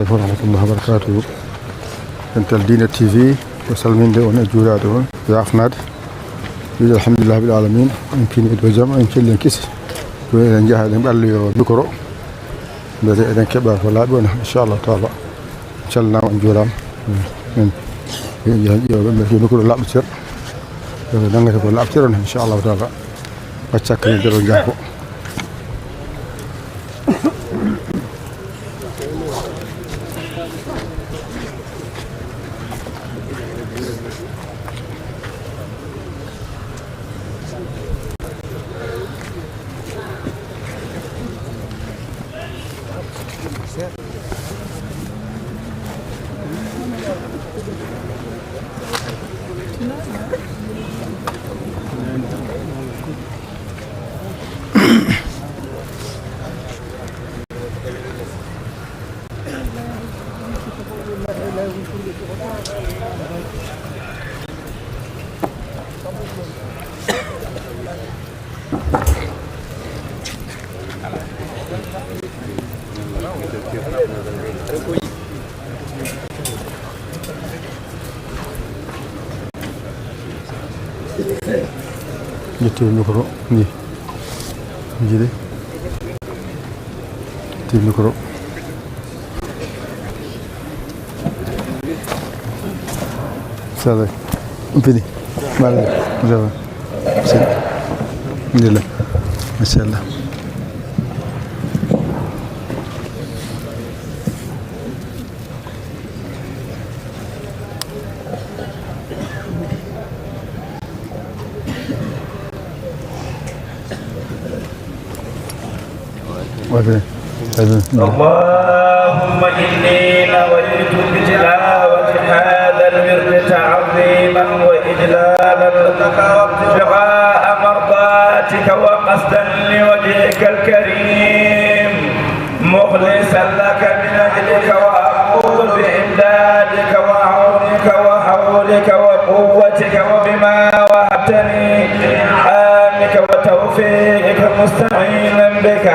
ورحمة الله وبركاته. أنت الدين تي في وسلمين دون أجورادون يا أفناد الحمد لله بالعالمين. يمكن يتوجم يمكن ينكس وينجح يبقى بكرة بدأ إذا كبر ولا بون إن شاء الله تعالى إن شاء الله أجورام يجي بكرة لا بصير نعمل كل لا بصير إن شاء الله تعالى بتشكل درجة جاكو. Jadi mikro ni, jadi di mikro. Salah, begini, malah, jawab, sih, ni lah, masalah. اللهم إني نويت بتلاوة هذا الورد تعظيما وإجلالا لك وابتغاء مرضاتك وقصدا لوجهك الكريم مخلصا لك من أجلك وأقول بإمدادك وعونك وحولك وقوتك وبما وهبتني إنعامك وتوفيقك مستعينا بك.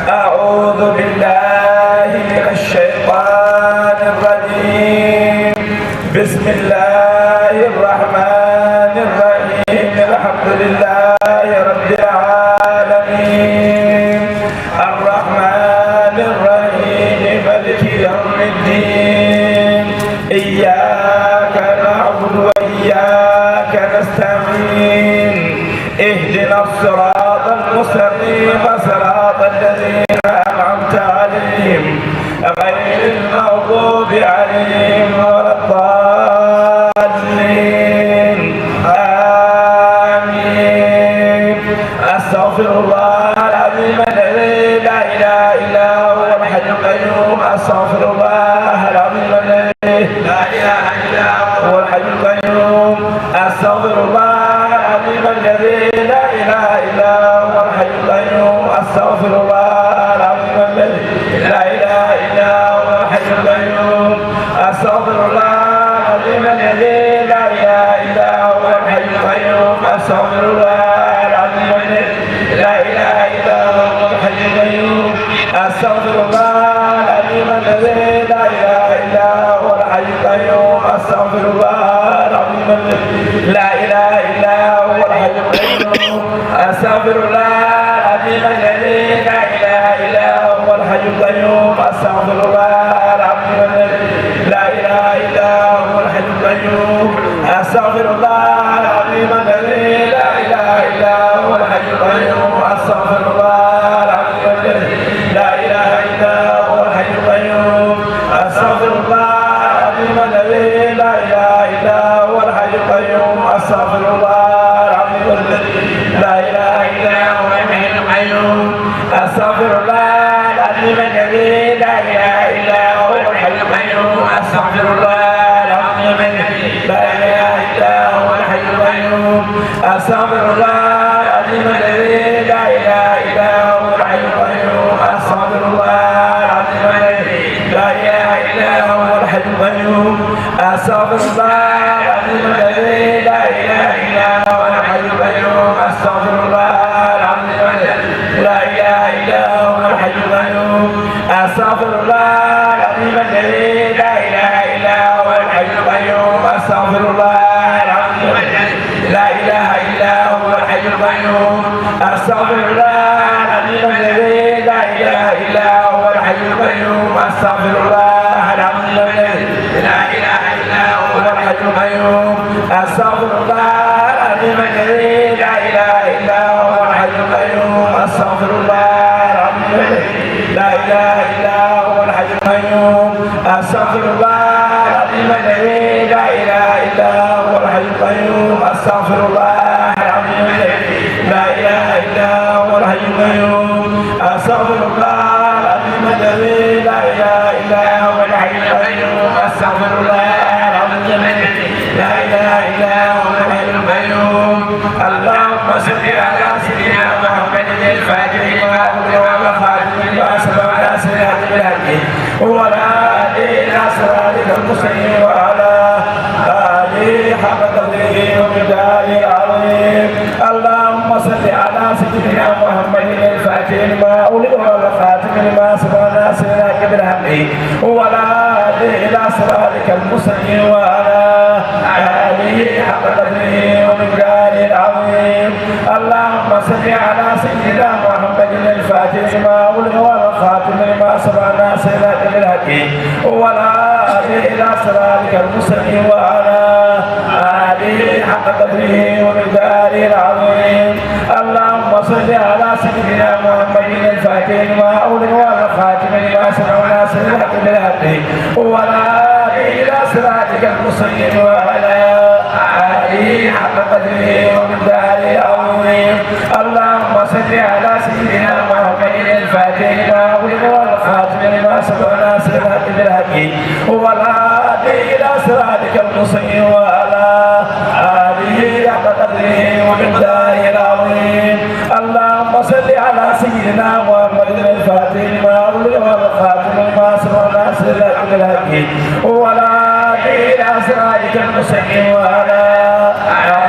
أعوذ بالله من الشيطان الرجيم. بسم الله الرحمن الرحيم. الحمد لله رب العالمين الرحمن الرحيم مالك يوم الدين. إياك نعبد وإياك نستعين. اهدنا الصراط المستقيم صراط الذين أنعمت عليهم غير المغضوب عليهم ولا الضالين. آمين. أستغفر الله العظيم الذي لا إله إلا هو الحي القيوم. أستغفر الله العظيم الذي لا إله إلا هو الحي القيوم. أستغفر الله العظيم الذي لا إله إلا هو الحي القيوم. أستغفر الله العظيم الذي لا إله إلا هو الحي القيوم. أستغفر الله العظيم الذي لا إله إلا هو الحي القيوم. أستغفر الله العظيم الذي لا إله إلا هو الحي القيوم. أستغفر الله العظيم الذي لا إله إلا هو الحي القيوم. أستغفر الله العظيم الذي لا إله إلا هو الحي القيوم. أستغفر الله العظيم الذي لا إله إلا هو الحي القيوم. أستغفر الله العظيم الذي لا إله إلا هو الحي القيوم. أستغفر الله العظيم الذي لا إله إلا هو الحي القيوم. أستغفر الله العظيم الذي لا إله إلا هو الحي القيوم. أستغفر الله العظيم الذي لا إله إلا هو الحي القيوم. أستغفر الله العظيم الذي لا إله إلا هو الحي القيوم. أستغفر الله العظيم الذي لا إله إلا هو الحي القيوم. أستغفر الله العظيم الذي لا إله إلا هو الحي القيوم. أستغفر الله العظيم الذي لا إله إلا هو الحي القيوم. أستغفر الله العظيم الذي لا إله إلا هو الحي القيوم. أستغفر الله العظيم الذي لا إله إلا هو الحي القيوم. أستغفر الله العظيم الذي لا إله إلا هو الحي القيوم. أستغفر الله العظيم الذي أستغفر الله العظيم الذي لا إله إلا هو الحي القيوم أستغفر الله العظيم الذي لا إله إلا هو الحي القيوم أستغفر الله العظيم الذي لا إله إلا هو الحي القيوم أستغفر الله العظيم الذي لا إله إلا هو الحي القيوم اللهم صل على سيدنا محمد الفاتح لما أغلق والخاتم لما سبق ناصر الحق بالحق وعلى آله إلى صراطك المستقيم وعلى آله حق قدره ومقداره العظيم اللهم صل على سيدنا محمد الفاتح لما أغلق والخاتم لما سبق ناصر الحق بالحق وعلى آله إلى صراطك المستقيم وعلى آله حق قدره ومقداره العظيم اللهم صل على سيدنا محمد الفاتح لما أغلق والخاتم لما سبق ناصر الحق بالحق وعلى آله إلى صراطك المستقيم وعلى آله حق قدره ومقداره العظيم اللهم صل على سيدنا محمد الفاتح لما أغلق والخاتم لما سبق ناصر الحق بالحق وعلى آله إلى صراطك المستقيم وعلى آله حق قدره ومقداره العظيم اللهم صل على سيدنا محمد الفاتح لما أغلق والخاتم لما سبق ناصر الحق بالحق وعلى آله إلى صراطك المستقيم وعلى آله حق قدره ومقداره العظيم اللهم صل على سيدنا محمد الفاتح لما أغلق والخاتم لما سبق ناصر الحق بالحق وعلى آله إلى صراطك المستقيم وعلى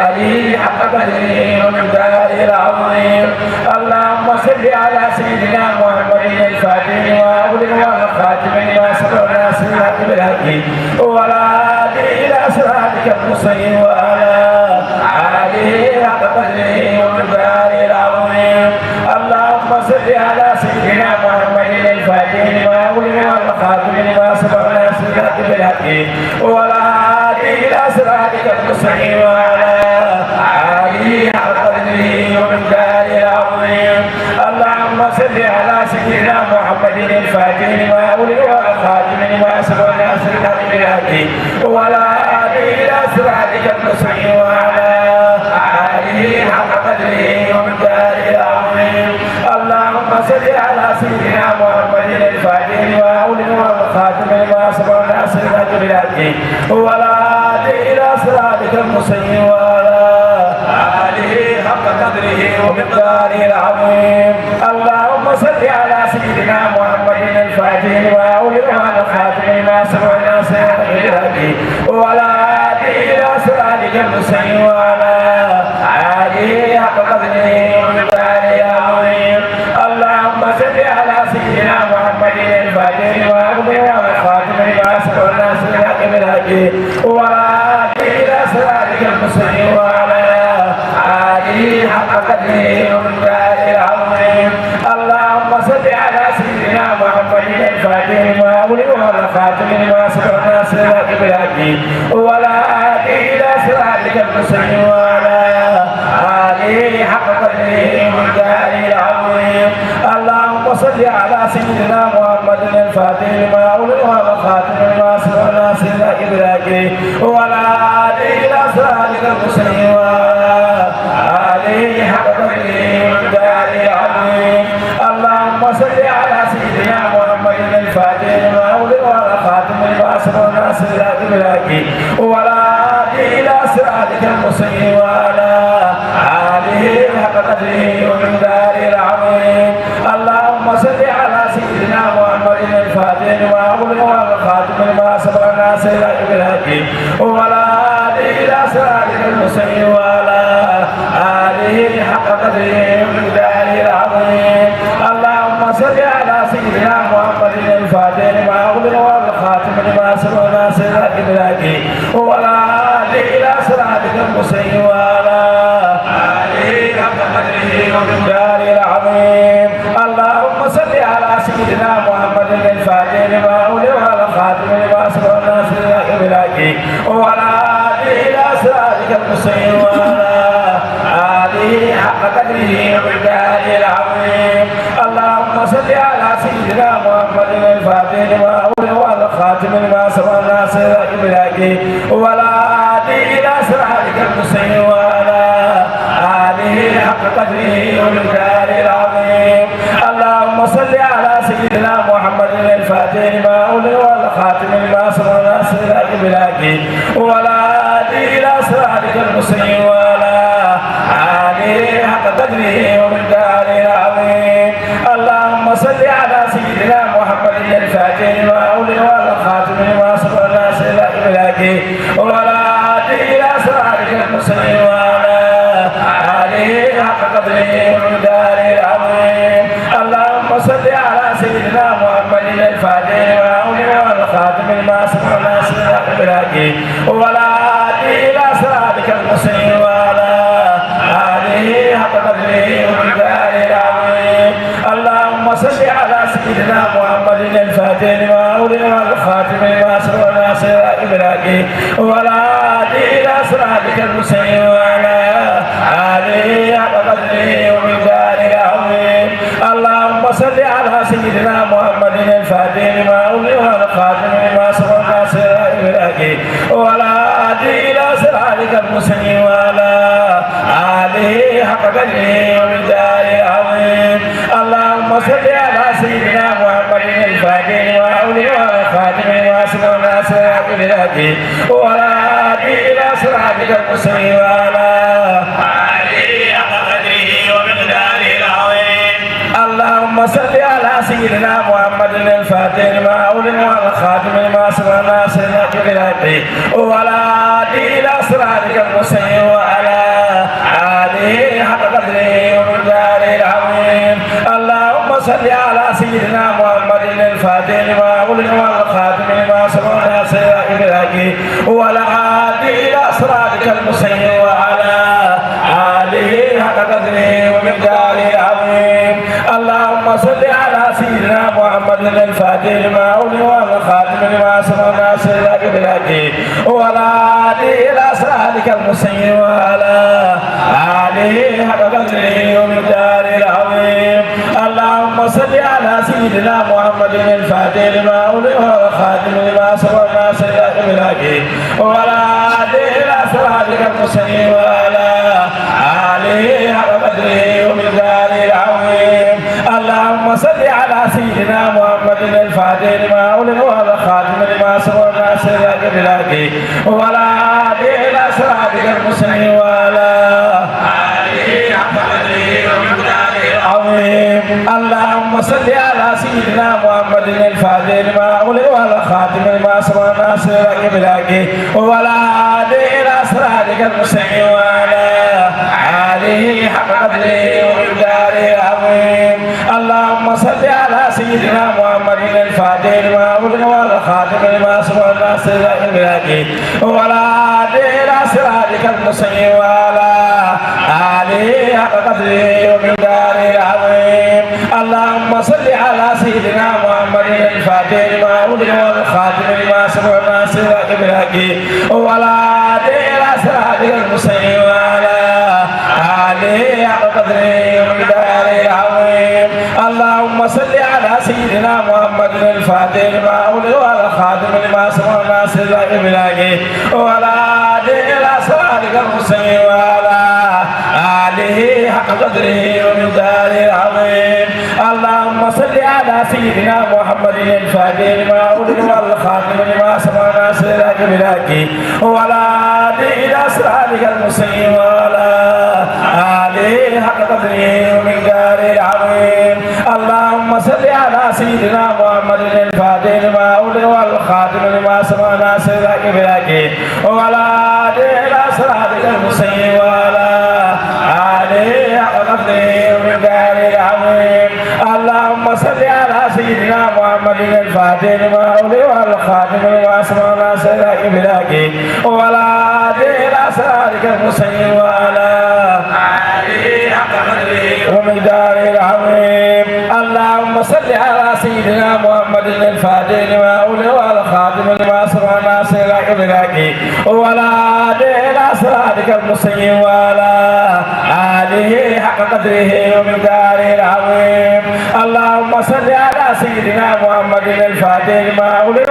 آله حق قدره ومقداره العظيم اللهم صل على سيدنا محمد الفاتح لما أغلق والخاتم لما سبق ناصر الحق بالحق وعلى آله إلى صراطك المستقيم وعلى آله حق قدره ومقداره العظيم اللهم صل على سيدنا محمد الفاتح لما أغلق والخاتم لما سبق ناصر الحق بالحق وعلى آله إلى صراطك المستقيم وعلى آله حق قدره ومقداره العظيم اللهم صل على سيدنا محمد الفاتح لما أغلق والخاتم لما سبق ناصر الحق بالحق وعلى آله إلى صراطك المستقيم وعلى آله حق قدره ومقداره العظيم اللهم صل على سيدنا محمد الفاتح لما أغلق والخاتم لما سبق ناصر الحق بالحق وعلى آله إلى صراطك المستقيم وعلى آله حق قدره ومقداره العظيم اللهم صل على سيدنا محمد الفاتح لما أغلق والخاتم لما سبق ناصر الحق بالحق وعلى آله إلى صراطك المستقيم وعلى آله حق قدره ومقداره العظيم اللهم صل على سيدنا محمد الفاتح لما أغلق والخاتم لما سبق ناصر الحق بالحق وعلى آله إلى صراطك المستقيم وعلى آله حق قدره ومقداره العظيم اللهم صل على سيدنا محمد الفاتح لما أغلق والخاتم لما سبق ناصر الحق بالحق وعلى آله إلى صراطك المستقيم وعلى آله حق قدره ومقداره العظيم اللهم صل على سيدنا محمد الفاتح لما أغلق والخاتم لما سبق ناصر الحق بالحق وعلى آله إلى صراطك المستقيم وعلى آله حق قدره ومقداره العظيم اللهم صل على سيدنا محمد الفاتح لما أغلق والخاتم لما سبق ناصر الحق بالحق وعلى آله إلى صراطك المستقيم وعلى آله حق قدره ومقداره العظيم اللهم صل على سيدنا محمد الفاتح لما أغلق والخاتم لما سبق ناصر الحق بالحق وعلى آله إلى صراطك المستقيم وعلى آله حق قدره ومقداره العظيم اللهم صل على سيدنا محمد الفاتح لما أغلق والخاتم لما سبق ناصر الحق بالحق وعلى آله إلى صراطك المستقيم وعلى آله حق قدره ومقداره العظيم اللهم صل على سيدنا محمد الفاتح لما أغلق والخاتم لما سبق ناصر الحق بالحق وعلى آله إلى صراطك المستقيم وعلى آله حق قدره ومقداره العظيم اللهم صل على سيدنا محمد الفاتح لما أغلق والخاتم لما سبق الناصر بالحق ولا هادي إلى صراطك المستقيم وعلى آله حق قدره ومقداره العظيم. اللهم صل على سيدنا محمد الفاتح لما أغلق والخاتم لما سبق الناصر بالحق ولا هادي إلى صراطك المستقيم وعلى آله حق قدره ومقداره العظيم. اللهم صل على سيدنا محمد الفاتح لما أغلق والخاتم لما سبق الناصر بالحق ولا هادي إلى صراطك المستقيم وعلى آله حق قدره ومقداره العظيم. اللهم صل على سيدنا محمد الفاتح لما أغلق والخاتم لما سبق الناصر بالحق ولا هادي إلى صراطك المستقيم وعلى آله حق قدره ومقداره العظيم. اللهم صل على سيدنا محمد الفاتح لما أغلق والخاتم لما سبق الناصر بالحق ولا هادي إلى صراطك المستقيم وعلى آله حق قدره ومقداره العظيم. اللهم صل على سيدنا محمد الفاتح لما أغلق والخاتم لما سبق الناصر بالحق ولا هادي إلى صراطك المستقيم وعلى آله حق قدره ومقداره العظيم. اللهم صل على سيدنا محمد الفاتح لما أغلق والخاتم لما سبق الناصر بالحق ولا هادي إلى صراطك المستقيم وعلى آله حق قدره ومقداره العظيم. اللهم صل على سيدنا محمد الفاتح لما أغلق والخاتم لما سبق الناصر بالحق ولا هادي إلى صراطك المستقيم وعلى آله حق قدره ومقداره العظيم. اللهم صل على سيدنا محمد الفاتح لما أغلق والخاتم لما سبق الناصر بالحق ولا هادي إلى صراطك المستقيم وعلى آله حق قدره ومقداره العظيم. اللهم صل على سيدنا محمد الفاتح لما أغلق والخاتم لما سبق الناصر بالحق ولا هادي إلى صراطك المستقيم وعلى آله حق قدره ومقداره العظيم. اللهم صل على سيدنا محمد الفاتح لما أغلق والخاتم لما سبق الناصر بالحق ولا هادي إلى صراطك المستقيم وعلى آله حق قدره ومقداره العظيم. اللهم صل على سيدنا محمد الفاتح لما أغلق والخاتم لما سبق الناصر بالحق ولا هادي إلى صراطك المستقيم وعلى آله حق قدره ومقداره العظيم. اللهم صل على سيدنا محمد الفاتح لما أغلق والخاتم لما سبق الناصر بالحق ولا هادي إلى صراطك المستقيم وعلى آله حق قدره ومقداره العظيم. اللهم صل على سيدنا محمد الفاتح لما أغلق والخاتم لما سبق الناصر بالحق ولا هادي إلى صراطك المستقيم وعلى آله حق قدره ومقداره العظيم. اللهم صل على سيدنا محمد الفاتح لما أغلق والخاتم لما سبق الناصر بالحق ولا هادي إلى صراطك المستقيم وعلى آله حق قدره ومقداره العظيم. اللهم صل على سيدنا محمد الفاتح لما أغلق والخاتم لما سبق الناصر بالحق ولا هادي إلى صراطك المستقيم وعلى آله حق قدره ومقداره العظيم. اللهم صل على سيدنا محمد الفاتح لما أغلق والخاتم لما سبق الناصر بالحق ولا هادي إلى صراطك المستقيم وعلى آله حق قدره ومقداره العظيم. اللهم صل على سيدنا محمد الفاتح لما أغلق والخاتم لما سبق الناصر بالحق ولا هادي إلى صراطك المستقيم وعلى آله حق قدره ومقداره العظيم. اللهم صل على سيدنا محمد الفاتح لما أغلق والخاتم لما سبق الناصر بالحق ولا هادي إلى صراطك المستقيم وعلى آله حق قدره ومقداره العظيم. اللهم صل على سيدنا محمد الفاتح لما أغلق والخاتم لما سبق الناصر بالحق ولا هادي إلى صراطك المستقيم وعلى آله حق قدره ومقداره العظيم. اللهم صل على سيدنا محمد الفاتح لما أغلق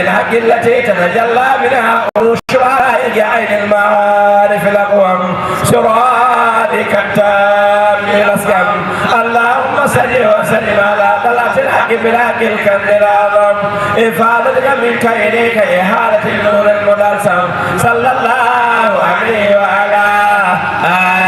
الحق التي تتجلى منها عروش الحقائق عين المعارف الأقوم سرادك التام الأسكم اللهم صل وسلم على طلعة الحق بالحق الكنز الأعظم إفادتك منك إليك إحالة النور المدلسم صلى الله عليه وعلى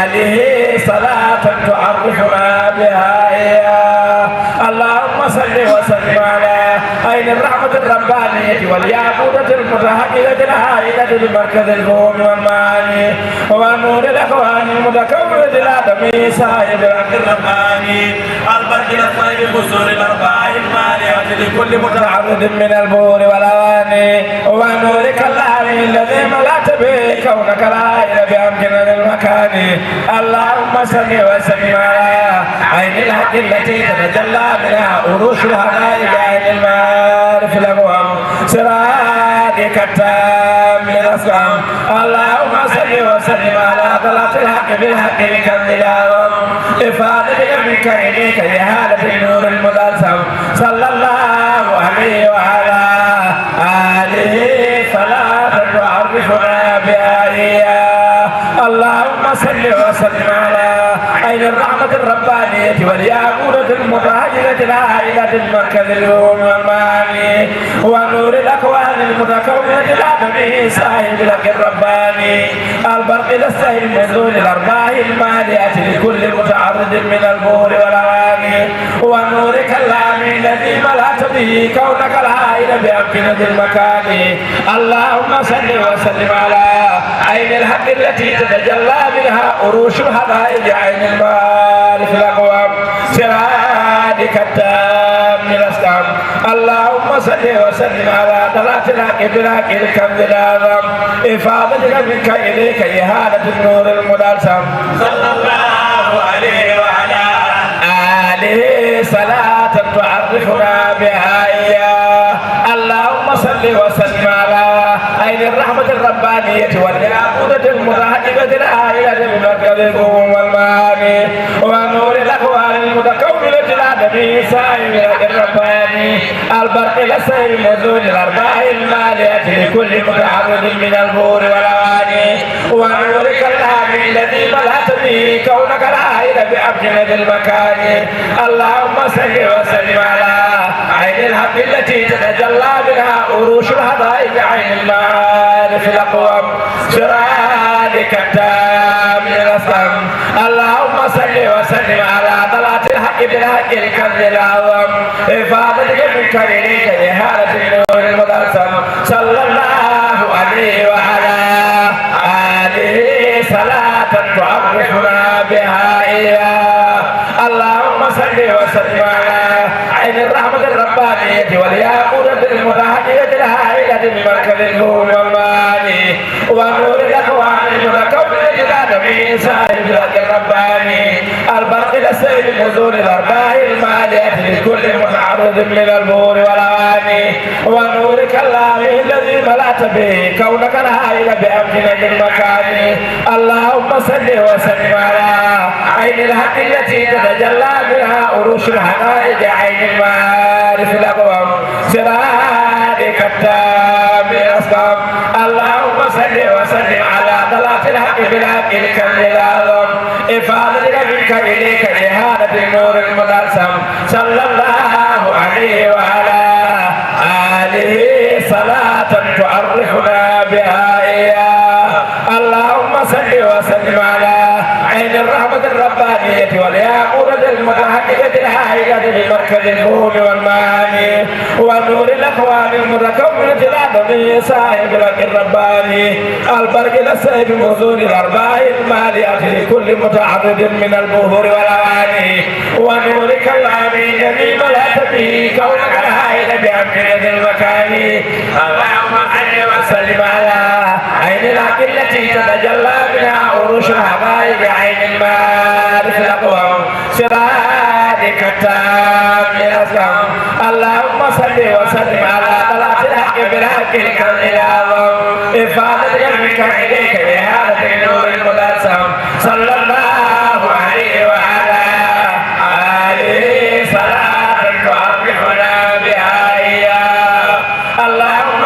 آله صلاة تعرفنا بها إياه اللهم صل وسلم على عين الرحمة الربانية والياقوتة المتحققة الهائلة بمركز الفهم والمعاني ونور الأخوان المتكونة الآدمي صاحب الحق الرباني البرق الأصفر بقصور الأرباع المالية لكل متعرض من البور والأواني ونورك العلي الذي ملأت به كونك العائل بأمكنة المكان اللهم صل وسلم على عين الحق التي تتجلى منها عروش الحقائق عين المعارف الأقوم سرادك التام الأسلام اللهم صل وسلم على طلعة الحق بالحق الكنز الأعظم إفادتك منك إليك إحالة النور المدلسم صلى الله عليه وعلى آله صلاة تعرفنا بها إياه اللهم صل وسلم على عين الرحمة الربانية والياقوتة المتحجرة العائلة المركز اليوم والمعاني ونور الأكوان المتكونة الآدمي صاحب الحق الرباني البرق للسهل نزول الأرباح المالية لكل متعرض من البور والأواني ونورك اللامي الذي ملأت به كونك العائل بأمكنة المكان اللهم صل وسلم على عين الحق التي تتجلى منها عروش الحقائق عين المعارف الأقوام سرادك التام الأسلام اللهم صل وسلم على طلعة الحق بالحق الكنز الأعظم إفادتك منك إليك إحالة النور المدلسم صلى الله عليه وعلى آله صلاة تعرفنا بها إياه اللهم صل وسلم على عين الرحمة الربانية والياقوتة المتحجبة العائلة بمركز الفهم والمعاني ونور الأكوان المتكونة الآدمي صاحب الحق الرباني البرق للسير نزول الأرباح المالية لكل متعرض من البور والأواني ونورك الهامي الذي ملأت به كونك العائل بأمكنة المكان اللهم صل وسلم على عين الحق التي تتجلى منها عروش الحقائق عين المعارف الأقوم سرادك التام الأسلام اللهم صل وسلم على طلعة الحق بالحق الكنز الأعظم إفادتك منك إليك إحالة النور المدلسم صلى الله عليه وعلى آله صلاة تعرفنا بها إياه اللهم صل وسلم على عين الرحمة الربانية والياقوتة المتحجرة الهائلة بمركز الفهم والمعاني ونور الأكوان المتكونة الآدمي صاحب الحق الرباني البرق للسيل نزول الأرباح المالية لكل متعرض من البور والأواني ونورك اللامي الذي ملأت به كونك الهائل بأمكنة المكان اللهم صل وسلم على عين الحق التي تتجلى منها عروش الحقائق عين المعارف الأقوم سرادك التام الأسلام اللهم صل وسلم على طلعة الحق بالحق الكنز الأعظم إفادتك منك إليك إحالة النور المدلسم صلى الله عليه وعلى آله صلاة تعرفنا بها إياه اللهم صل وسلم على عين الرحمة الربانية والياقوتة المتحققة الهائلة بمركز الفهم والمعاني ونور الأكوان المتكونة الآدمي صاحب الحق الرباني البرق للسيف نزول الأرباح المالية لكل متعرض من البهور والأواني ونورك العميد الذي ملأت به كونك الهائل بأمكنة المكان اللهم صل وسلم على عين الحق التي تتجلى منها عروش الحقائق عين المعارف الأقوم سرادك التام الأسلام اللهم صل وسلم على طلعة الحق بالحق الكنز الأعظم إفادتك منك إليك إحالة النور المدلسم صلى الله عليه وعلى آله صلاة تعرفنا بها إياه اللهم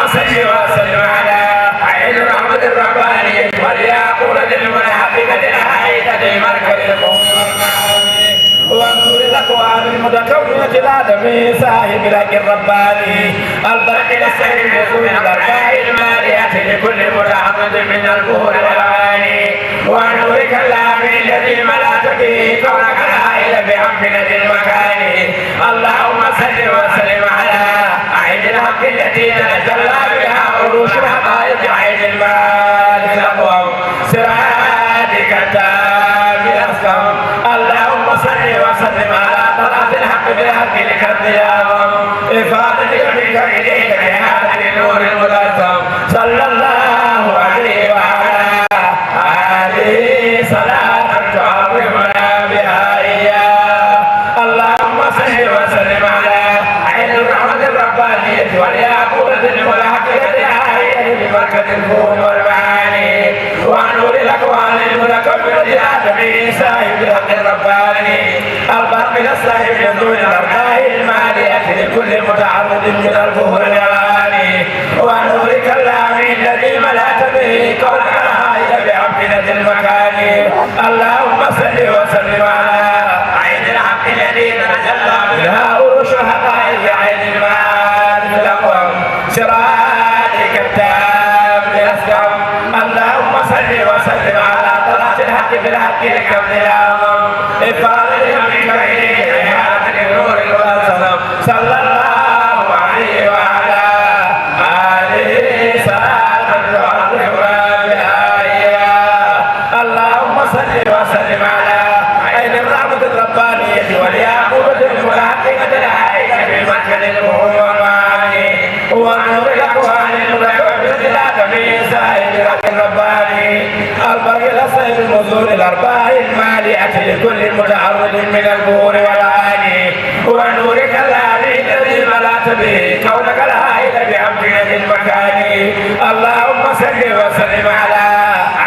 المتكونة الآدمي صاحب الحق الرباني البرق السعيد من الأرباح المالية لكل متعرض من البهور والأواني ونورك اللامي الذي ملأت به كونك الهائل بأمكنة المكان اللهم صل وسلم على عين الحق التي تتجلى بها عروش الحقائق عين المال الأقوم سرادك التام الأسكم اللهم صل وسلم على طلعة الحق بالحق لك الضيام إفادتك منك إليك بهذا النور الملازم صلى الله عليه وعلى آله صلاة تعظمنا بها إياه اللهم صل وسلم على عين الرحمة الربانية والياقوتة الملحقة الآية ببركة الكون والمعاني ونور الأكوان المتكبر الآدمي صاحب الحق الرباني البرق الصاحب يدون الأرباح المالية لكل متعرض من البهور والأواني ونورك اللامي الذي ملأت به كونك الهائل بأمكنة المكان اللهم صل وسلم على عين الحق الذي تتجلى منها عروش الحقائق عين المال الأقوم سرادك التام الأسلم اللهم صل وسلم على طلعة الحق بالحق لك الظلام إفادة منك إليك هذا النور الملازم صلى الله عليه وعلى آله صلاة تعظمنا بها إياه اللهم صل وسلم على عين الرحمة الربانية والياقوتة الملحقة الآية بمكان البهور والمعاني ونور الأكوان المتكبرة الآدمي صاحب الحق الرباني البرق الأصيب المنظور الأرباح المالية لكل متعرض من البهور والعاني ونورك اللامي الذي ملأت به كونك الهائل بأمكنة المكان اللهم صل وسلم على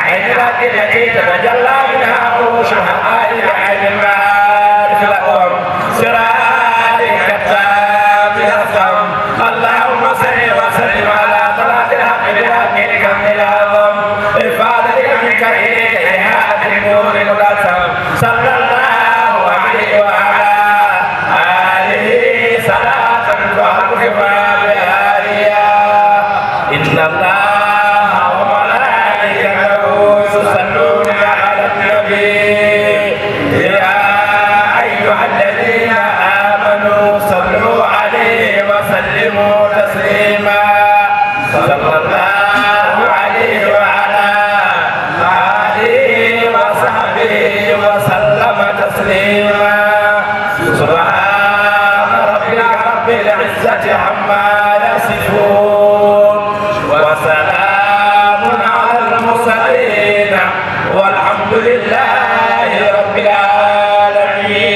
عين الحق التي تتجلى منها عروش الحقائق عين المعارف الأقوم سرادك التام الأسلم اللهم صل وسلم على طلعة الحق بالحق لك الظلام إفادتك منك إليك هذا النور الملازم صلى الله عليه وعلى آله صلاة تعظمنا بها إياه إن الله وملائكته يصلون على النبي يا أيها الذين آمنوا صلوا عليه وسلموا تسليما صلى الله عليه وعلى آله وصحبه وسلم تسليما سبحان ربك رب العزة عما يصفون وسلام على المرسلين والحمد لله رب العالمين.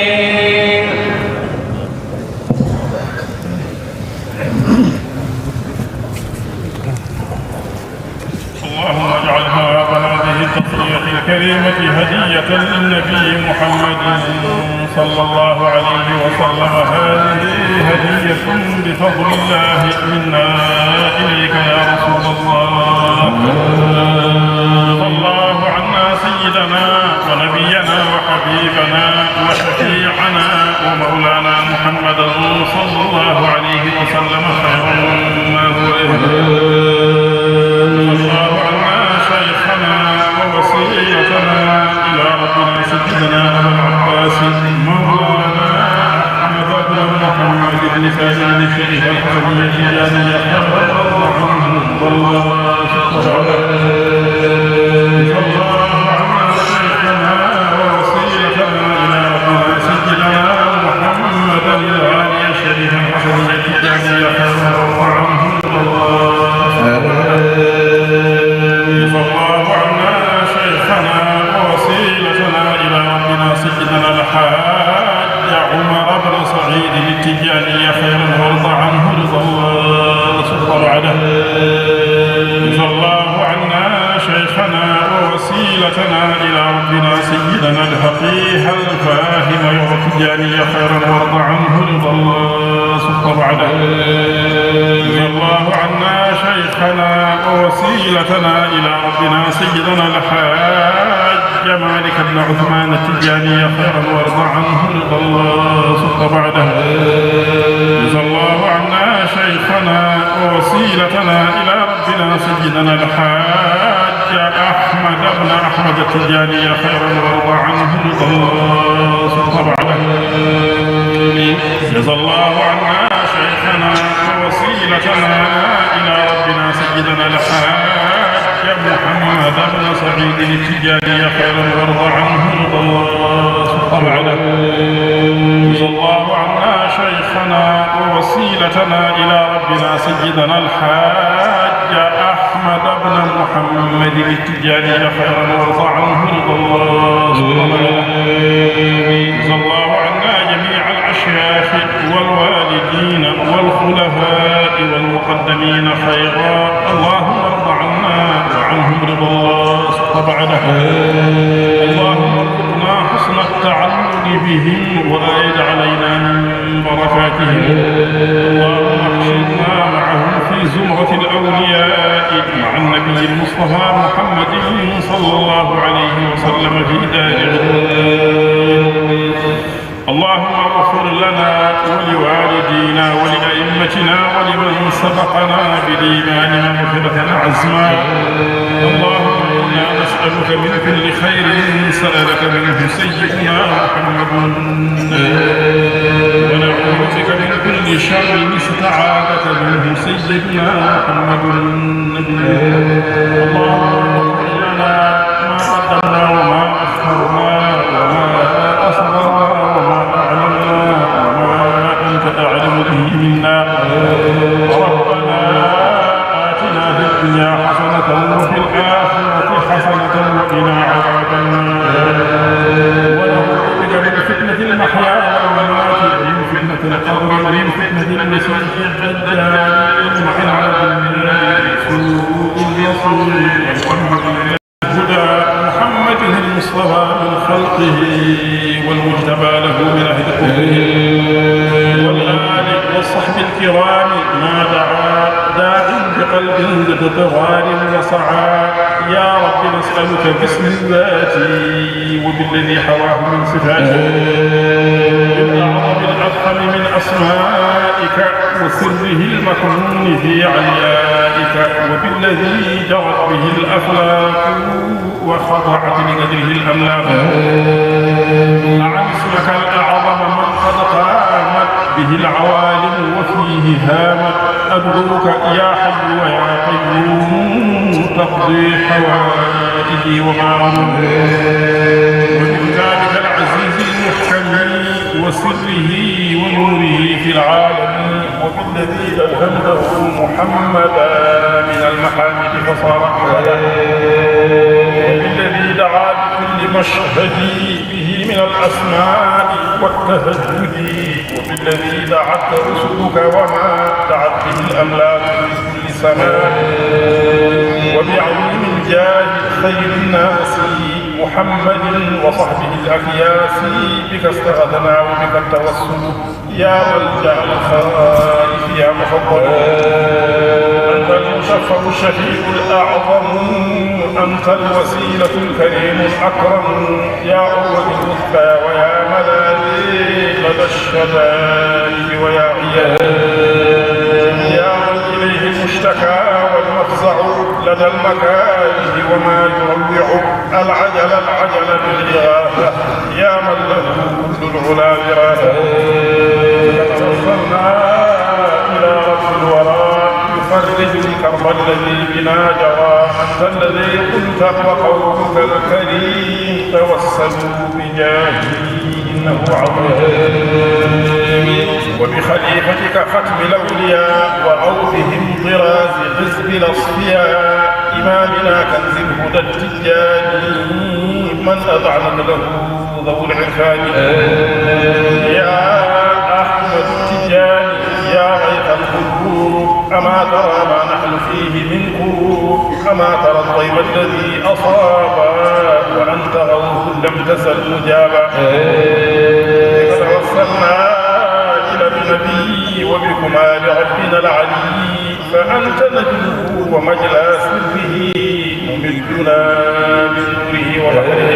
اللهم اجعل هذه التصريح الكريمة هدية للنبي محمد صلى الله عليه وسلم. هذه هدية بفضل الله منا إليك يا رسول الله. صلى الله عنا سيدنا ونبينا وحبيبنا وشفيعنا ومولانا محمد صلى الله عليه وسلم خير ما هو ووصيتنا إلى ربنا سيدنا أبا العباس مولانا أحمد بن محمد بن سالم الشريف الحسنية جان يحفظ عنه الله ووصيتنا إلى ربنا سيدنا محمد العالي الشريف الحسنية جان يحفظ عنه الله. سيدنا الحاج عمر بن سعيد التجاني خيرا وارض عنه رضا الله سبحانه رضي الله عنا شيخنا ووسيلتنا الى ربنا سيدنا الفقيه الفاهم التجاني خيرا وارض عنه رضا الله سبحانه رضي الله عنا شيخنا ووسيلتنا الى ربنا سيدنا الحاج مالك بن عثمان التجاني خيرا وارض عنه رضا الله سبق بعده. جزا الله عنا شيخنا ووسيلتنا إلى ربنا سيدنا الحاج أحمد بن أحمد التجاني خيرا وارض عنه رضا الله سبق بعده. جزا الله عنا شيخنا ووسيلتنا إلى ربنا سيدنا الحاج محمد بن سعيد التجاني خيرا وارض عنه رضا الله سبق بعده. جزا الله عنا شيخنا ووسيلتنا إلى ربنا سيدنا الحاج أحمد بن محمد التجاني خيرا وارض عنه رضا الله سبق بعده. جزا الله عنا جميع الأشياخ والوالدين والخلفاء والمقدمين خيرا. اللهم ارض عنا وعنهم رضا الله سبق بعده. اللهم ارزقنا حسن التعلق بهم وأعد علينا من بركاتهم. اللهم احشرنا معهم في زمرة الأولياء مع النبي المصطفى محمد صلى الله عليه وسلم في دار. اللهم اغفر لنا ولوالدينا ولأئمتنا ولمن سبقنا بالإيمان مغفرة عزما. اللهم إنا نسألك من كل خير سألك منه سيدنا محمد، ونعوذ بك من كل شر استعاذك منه سيدنا محمد. اللهم اغفر لنا ما قدمنا وما أخرنا وما أسررنا وما أعلنا وما أنت أعلم به منا. ربنا آتنا في الدنيا حسنة وفي الآخرة حسنة وقنا عذاب النار. ونعوذ بك من فتنة المحيا والممات ومن فتنة القبر ومن فتنة المسيح الدجال ومن عذاب النار سوء اليصير. هدى محمد المصطفى من خلقه والمجتبى له من أهل قربه والآل والصحب الكرام ما دعا داع بقلب ذات وسعى. يا رب نسألك باسم الذات وبالذي حواه من صفاته بالأعظم الأفخم من أسمائك وسره المكنون في عليائك وبالذي جرت به الأفلاك وخضعت لقدره الأملاك. أعن اسمك الأعظم من قد قامت به العوالم وفيه هامت. أدعوك يا حي ويا قيوم تقضي حوائجي وما أمر. وبكتابك العزيز المحكم وسره ونوره في العالم وبالذي ألهمته محمدا من المحامد فصار أحمدا. وبالذي دعا بكل مشهد به من الأسماء والتهجد. وبالذي دعت رسلك وما دعت به الأملاك في كل سماء. وبعظيم الجاه خير الناس محمد وصحبه الأكياس بك استغثنا وبك التوسل يا ملجأ الخائف يا مفضل. أنت المشفع الشفيع الأعظم أنت الوسيلة الكريم الأكرم يا عروة الوثقى ويا ملاذي لدى الشدائد ويا عيال. يا من إليه المشتكى والمفزع لدى المكاره وما يروع العجل بالإغاثة يا من له كل العلا وراثة. توصلنا إلى رب الورى يفرج الكرب الذي بنا جرى. أنت الذي قلت وقولك الكريم توسلوا بجاهه إنه عظيم. وبخليفتك ختم الأولياء وعوفهم طراز حزب الأصفياء إمامنا كنز الهدى التجاني من أذعن له ذو العرفان. يا أحمد التجاني يا غيث القلوب أما ترى ما نحن فيه من كروب. أما ترى الطيب الذي أصاب وأنت غوث لم تزل مجابا. توسلنا إلى النبي وبكما لربنا العلي فأنت نجوه ومجلى سره ممدنا بنوره وبحره.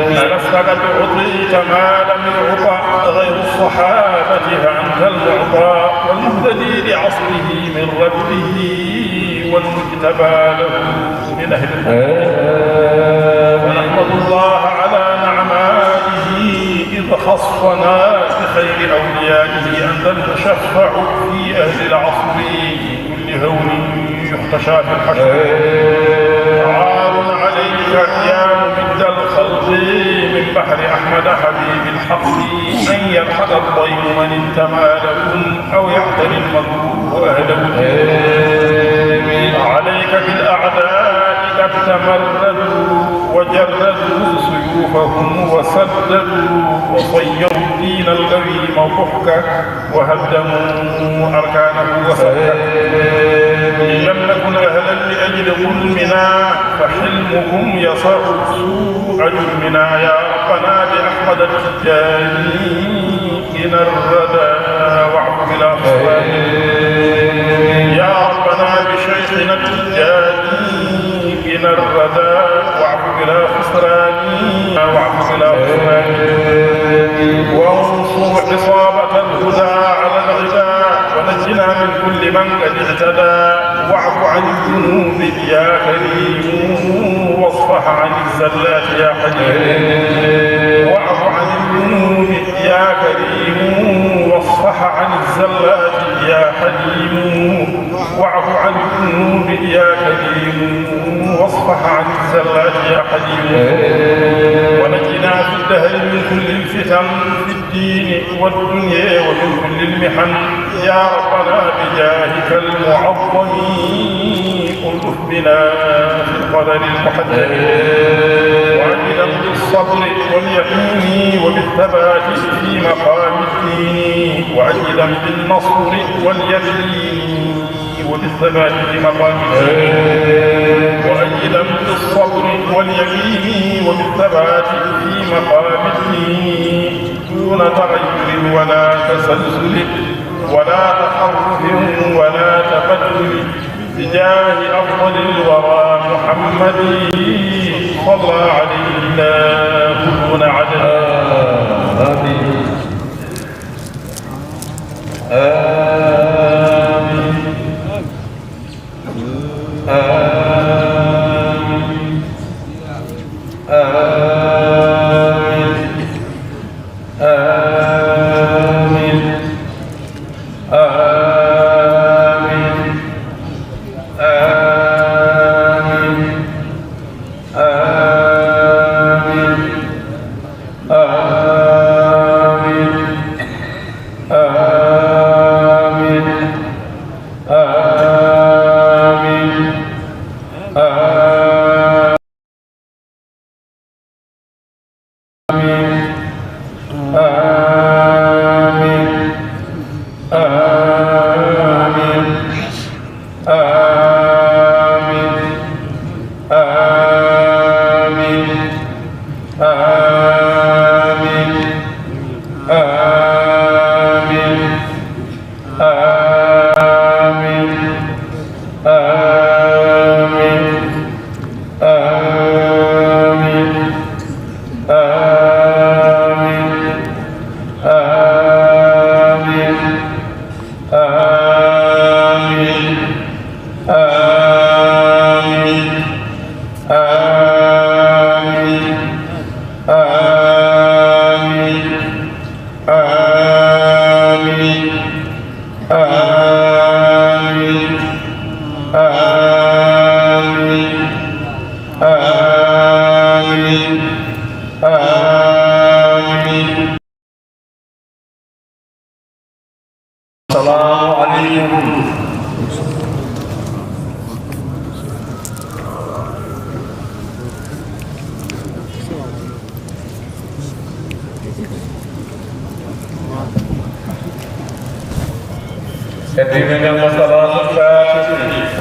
ألست قد أعطيت ما لم يعطى غير الصحابة فأنت المعطى والمهتدي لعصره من ربه والمجتبى له من أهل فنحمد الله على نعمائه إذ خصنا بخير أوليائه أنت المشفع في أهل العصر كل هون يختشى في الحشر. عار عليك يا ممد الخلق من بحر أحمد حبيب الحق أن يرحل الضيم من انتمى لكم أو يعتني المكروه أهله. عليك بالأعداء قد تمردوا وجردوا سيوفهم وسددوا وصيروا الدين القويم ضحكا وهدموا أركانه وسكا. إن لم نكن أهلا لأجل ظلمنا فحلمكم يصع سوء جرمنا. يا ربنا بأحمد التجاني إن الردى واعف بلا خصمان. يا ربنا بشيخنا التجاني إن الردى واعف بلا خسران واعف بلا خسران. وانصر إصابة الهدى على العداء ونجنا من كل من قد اهتدى. واعف عن الذنوب يا كريم واصفح عن الزلات يا حليم. واعف عن الذنوب يا كريم واصفح عن الزلات يا حليم. واعف عن الذنوب يا كريم واصفح عن الزلات يا حليم. ونجنا في الدهر من كل الفتن في الدين والدنيا ومن كل المحن. يا ربنا بجاهك المعظم ألطف بنا في القدر المحدد. وعجلا بالصبر واليقين وبالثبات في مقام الدين. وعجلا بالنصر واليقين وبالثبات في مقام الدين. وعجلا بالصبر واليقين وبالثبات في مقام الدين دون تغير ولا تسلسل ولا تحرف ولا تبدل بجاه أفضل الورى محمد صلى عليه الله دون عدد. آمين آمين آمين آمين السلام عليكم. كتبنا الصلاة الفاتحة.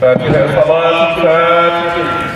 فاتحة صلاة الفاتحة.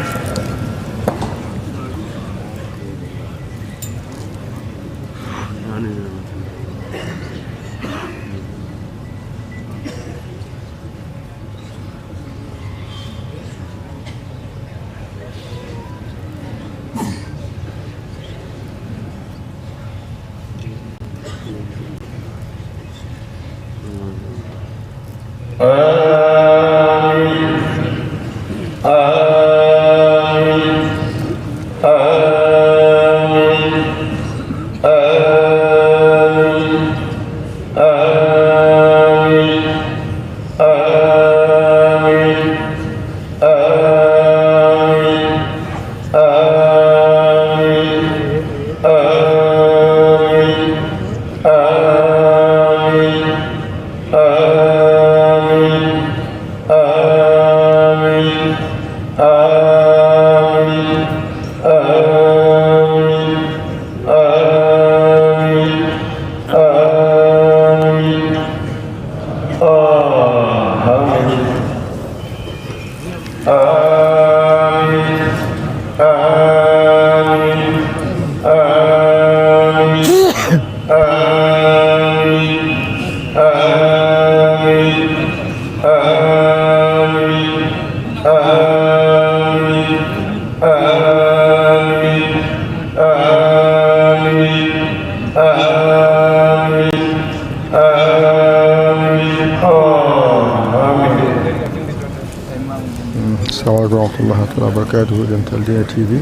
barakatuhu dental Dina TV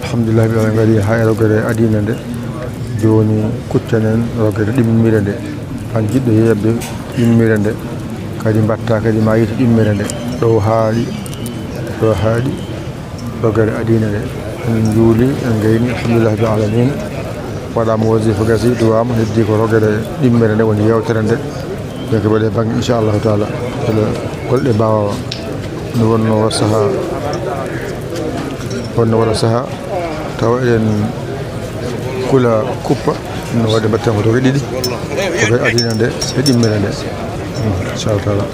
alhamdulillah bi ngari hay rogere adina nde joni kuttanen rogere dimmire nde han jiddo yebbe dimmire nde kadi batta kadi ma yiti dimmire nde do haali rogere adina nde en juuli en gayni alhamdulillah bi alamin wada mo wazifa gasi duwam heddi ko rogere dimmire nde woni yewtere nde be ko bade bang inshallah taala golde bawa no wonno wasaha wonno wala saha tawa en kula kuppa no wade battamo to didi ko adina nde e dimmere nde inshallah taala